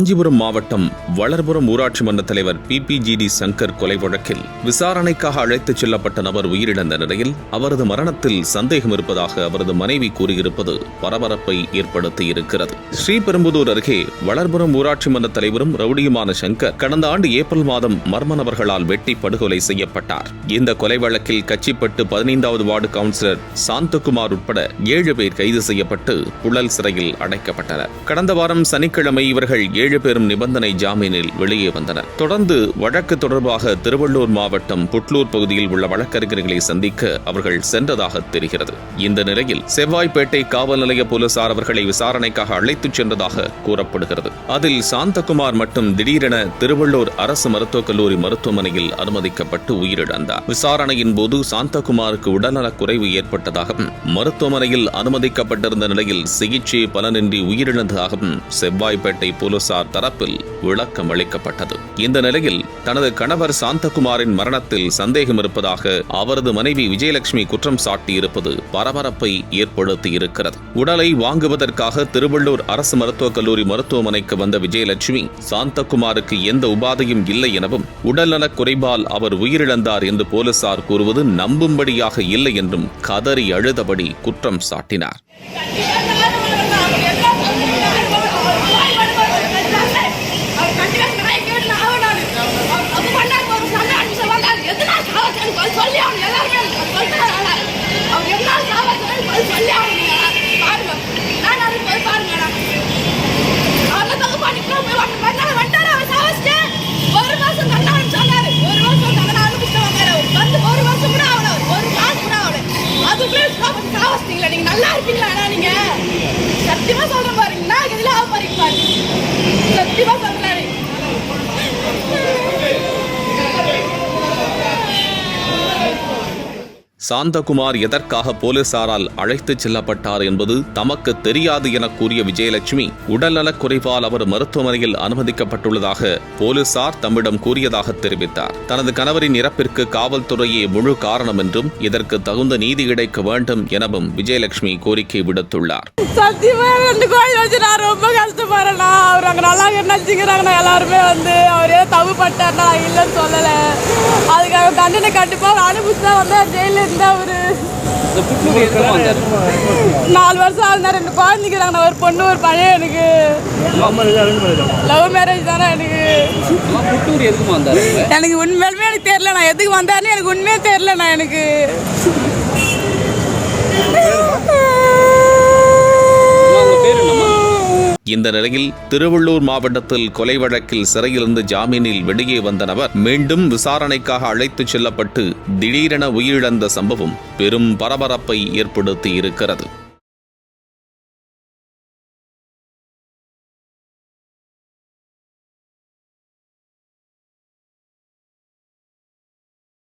காஞ்சிபுரம் மாவட்டம் வளர்புரம் ஊராட்சி மன்ற தலைவர் PPGD சங்கர் கொலை வழக்கில் விசாரணைக்காக அழைத்துச் செல்லப்பட்ட நபர் உயிரிழந்த நிலையில் அவரது மரணத்தில் சந்தேகம் இருப்பதாக அவரது மனைவி கூறியிருப்பது பரபரப்பை ஏற்படுத்தியிருக்கிறது. ஸ்ரீபெரும்புதூர் அருகே வளர்புரம் ஊராட்சி மன்ற தலைவரும் ரவுடியுமான சங்கர் கடந்த ஆண்டு ஏப்ரல் மாதம் மர்ம நபர்களால் வெட்டி படுகொலை செய்யப்பட்டார். இந்த கொலை வழக்கில் கச்சிப்பட்டு 15வது வார்டு கவுன்சிலர் சாந்தகுமார் உட்பட 7 பேர் கைது செய்யப்பட்டு புழல் சிறையில் அடைக்கப்பட்டனர். கடந்த வாரம் சனிக்கிழமை இவர்கள் 7 பேரும் நிபந்தனை ஜாமீனில் வெளியே வந்தனர். தொடர்ந்து வழக்கு தொடர்பாக திருவள்ளூர் மாவட்டம் புட்லூர் பகுதியில் உள்ள வழக்கறிஞர்களை சந்திக்க அவர்கள் சென்றதாக தெரிகிறது. இந்த நிலையில் செவ்வாய்ப்பேட்டை காவல் நிலைய போலீசார் அவர்களை விசாரணைக்காக அழைத்துச் சென்றதாக கூறப்படுகிறது. அதில் சாந்தகுமார் மட்டும் திடீரென திருவள்ளூர் அரசு மருத்துவக் கல்லூரி மருத்துவமனையில் அனுமதிக்கப்பட்டு உயிரிழந்தார். விசாரணையின் போது சாந்தகுமாருக்கு உடல்நலக் குறைவு ஏற்பட்டதாகவும் மருத்துவமனையில் அனுமதிக்கப்பட்டிருந்த நிலையில் சிகிச்சை பலனின்றி உயிரிழந்ததாகவும் செவ்வாய்ப்பேட்டை போலீசார் தரப்பில் விளக்கம் அளிக்கப்பட்டது. இந்த நிலையில் தனது கணவர் சாந்தகுமாரின் மரணத்தில் சந்தேகம் இருப்பதாக அவரது மனைவி விஜயலட்சுமி குற்றம் சாட்டியிருப்பது பரபரப்பை ஏற்படுத்தியிருக்கிறது. உடலை வாங்குவதற்காக திருவள்ளூர் அரசு மருத்துவக் கல்லூரி மருத்துவமனைக்கு வந்த விஜயலட்சுமி சாந்தகுமாருக்கு எந்த உபாதையும் இல்லை எனவும் உடல்நலக் குறைவால் அவர் உயிரிழந்தார் என்று போலீசார் கூறுவது நம்பும்படியாக இல்லை என்றும் கதறி அழுதபடி குற்றம் சாட்டினார். நீங்க நல்லா இருப்பீங்களா? நீங்க சத்தியமா சொல்ற பாருங்க, இதுல பாருங்க, சத்தியமா சொல்றேன். சாந்தகுமார் எதற்காக போலீசாரால் அழைத்துச் செல்லப்பட்டார் என்பது தமக்கு தெரியாது என கூறிய விஜயலட்சுமி உடல்நலக் குறைவால் அவர் மருத்துவமனையில் அனுமதிக்கப்பட்டுள்ளதாக போலீசார் தம்மிடம் கூறியதாக தெரிவித்தார். தனது கணவரின் இறப்பிற்கு காவல்துறையே முழு காரணம் என்றும் இதற்கு தகுந்த நீதி கிடைக்க வேண்டும் எனவும் விஜயலட்சுமி கோரிக்கை விடுத்துள்ளார். ரொம்ப கஷ்டப்படுறேன். அவர் அங்க நல்லா நினைச்சுக்கிறாங்க. எல்லாருமே அவரே தப்பு பட்டார்னா இல்லைன்னு சொல்லல. அதுக்காக தண்டனை கண்டிப்பா அனுபவிச்சுதான் வந்தார். ஜெயில இருந்தா ஒரு 4 வருஷம் ஆகுது. 2 குழந்தைக்கிறாங்க. ஒரு பொண்ணு ஒரு பையன். எனக்கு லவ் மேரேஜ் தானே. எனக்கு உண்மையிலுமே எனக்கு தெரியல. நான் எதுக்கு வந்தாருன்னு எனக்கு உண்மையே தெரியல. எனக்கு இந்த நிலையில் திருவள்ளூர் மாவட்டத்தில் கொலை வழக்கில் சிறையிலிருந்து ஜாமீனில் வெளியே வந்த நபர் மீண்டும் விசாரணைக்காக அழைத்துச் செல்லப்பட்டு திடீரென உயிரிழந்த சம்பவம் பெரும் பரபரப்பை ஏற்படுத்தியிருக்கிறது.